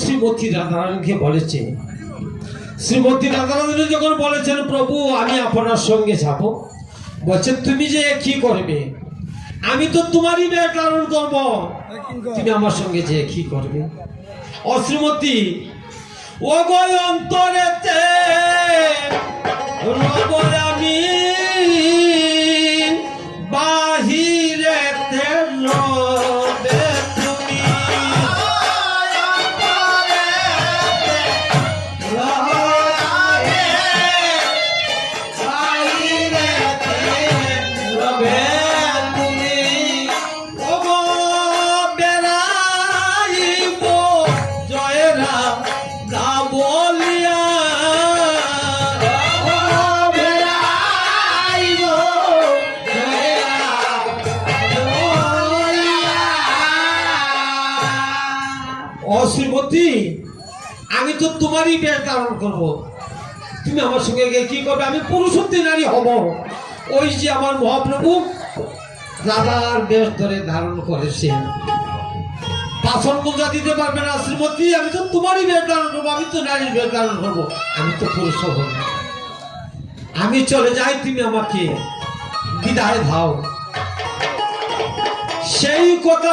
শ্রীমতী রাধারানীকে বলেছে। শ্রীমতী রাধারানী যখন বলেছেন প্রভু আমি আপনার সঙ্গে যাব, বলছেন তুমি যে কি করবে? আমি তো তোমারই বেশ ধারণ করবো, তুমি আমার সঙ্গে যে কি করবে? ও শ্রীমতী, ও গো অন্তরেতে রবর আমি, বাহিরেতে রবে তুমি। শ্রীমতী, আমি তো তোমারই বেশ ধারণ করবো, তুমি আমার সঙ্গে গিয়ে কি করবে? আমি পুরুষত্ব নারী হব। ওই যে আমার মহাপ্রভু রাধার বেশ ধরে ধারণ করেছেন, পাথর পূজা দিতে পারবে না শ্রীমতী, আমি তো তোমারই বেশ ধারণ করবো, আমি তো নারীর বেশ ধারণ করবো, আমি তো পুরুষ হব না। আমি চলে যাই, তুমি আমাকে বিদায় দাও। সেই কথা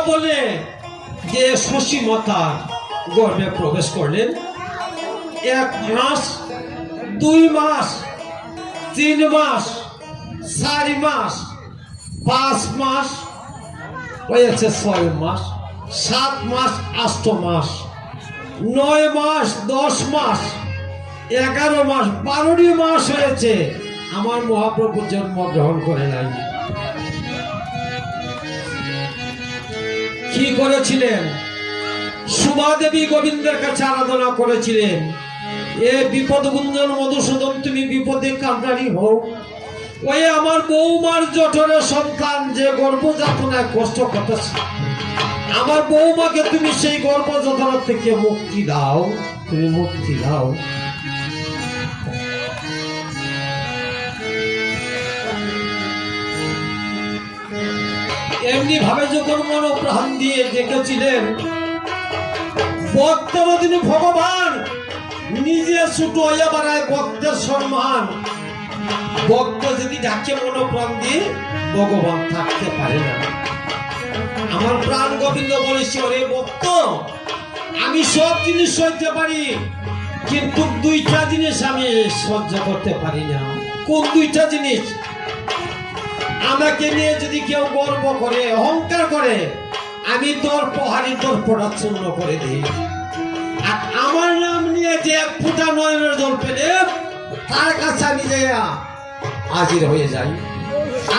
বলে যে সুসীমতা গর্ভে প্রবেশ করলেন। 1 মাস, 2 মাস, 3 মাস, 4 মাস, 5 মাস হয়েছে, 6 মাস, 7 মাস, 8 মাস, 9 মাস, 10 মাস, 11 মাস, 12টি মাস হয়েছে আমার মহাপ্রভু জন্মগ্রহণ করে নাই। কি করেছিলেন? সুভাদেবী গোবিন্দের কাছে আরাধনা করেছিলেন, এ বিপদ গুঞ্জন মধুসূদন তুমি বিপদে কান্ডারি হও। ওই আমার বৌমার জঠরের সন্তান যে গর্ভযাতনায় কষ্ট করতেছে, আমার বৌমাকে তুমি সেই গর্ভযাতনা থেকে মুক্তি দাও, তুমি মুক্তি দাও। এমনি ভাবে যখন মনোপ্রাণ দিয়ে ডেকেছিলেন, ভক্তের অধীনে ভগবান নিজে ছোট হইয়া বাড়ায় ভক্তের সম্মান। ভক্ত যদি ডাকে মনোপ্রাণ দিয়ে, ভগবান থাকতে পারে না। আমার প্রাণ গোবিন্দ বলেছে, ওরে ভক্ত, আমি সব জিনিস সইতে পারি, কিন্তু 2টা জিনিস আমি সহ্য করতে পারি না। কোন 2টা জিনিস? আমাকে নিয়ে যদি কেউ গর্ব করে, অহংকার করে, আমি তোর পহারি তোর পড়াচ্ছন্ন করে দিই। আর আমার নাম নিয়ে যে 1 ফোঁটা নয়নের জল পেলে তার কাছে আমি যাইয়া হাজির হয়ে যাই।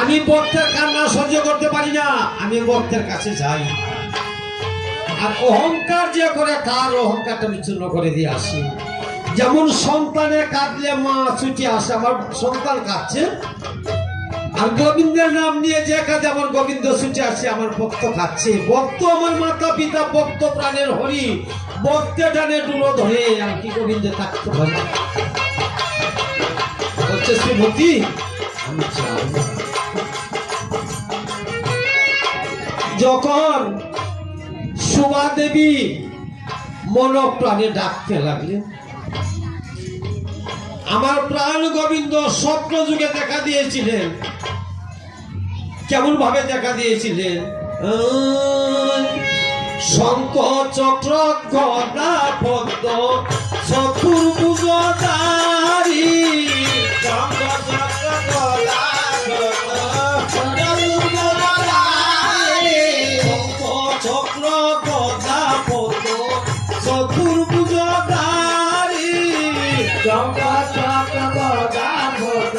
আমি ভক্তের কান্না সহ্য করতে পারি না, আমি ভক্তের কাছে যাই। আর অহংকার যে করে, তার অহংকারটা বিচ্ছিন্ন করে দিয়ে আসি। যেমন সন্তানে কাঁদলে মা ছুটি আসে, আমার সন্তান কাঁদছে, আর গোবিন্দের নাম নিয়ে যে কাজ আমার গোবিন্দ ছুটে আসছে, আমার ভক্ত খাচ্ছে। ভক্ত আমার মাতা পিতা, ভক্ত প্রাণের হরি, ভক্তে ডানে ডুলো ধরে আর কি গোবিন্দে থাকতে পারে। হচ্ছে শ্রীমতী, আমি চাই। যখন সুভাদেবী মনপ্রাণে ডাকতে লাগলেন, আমার প্রাণ গোবিন্দ স্বপ্ন যুগে দেখা দিয়েছিলেন। কেমন ভাবে দেখা দিয়েছিলেন? শঙ্খ চক্র গদা পদ্ম চতুর্ভুজধারী, শঙ্খ চক্র গদা পদ্ম চতুর্ভুজধারী, শঙ্খ চক্র গদা পদ্ম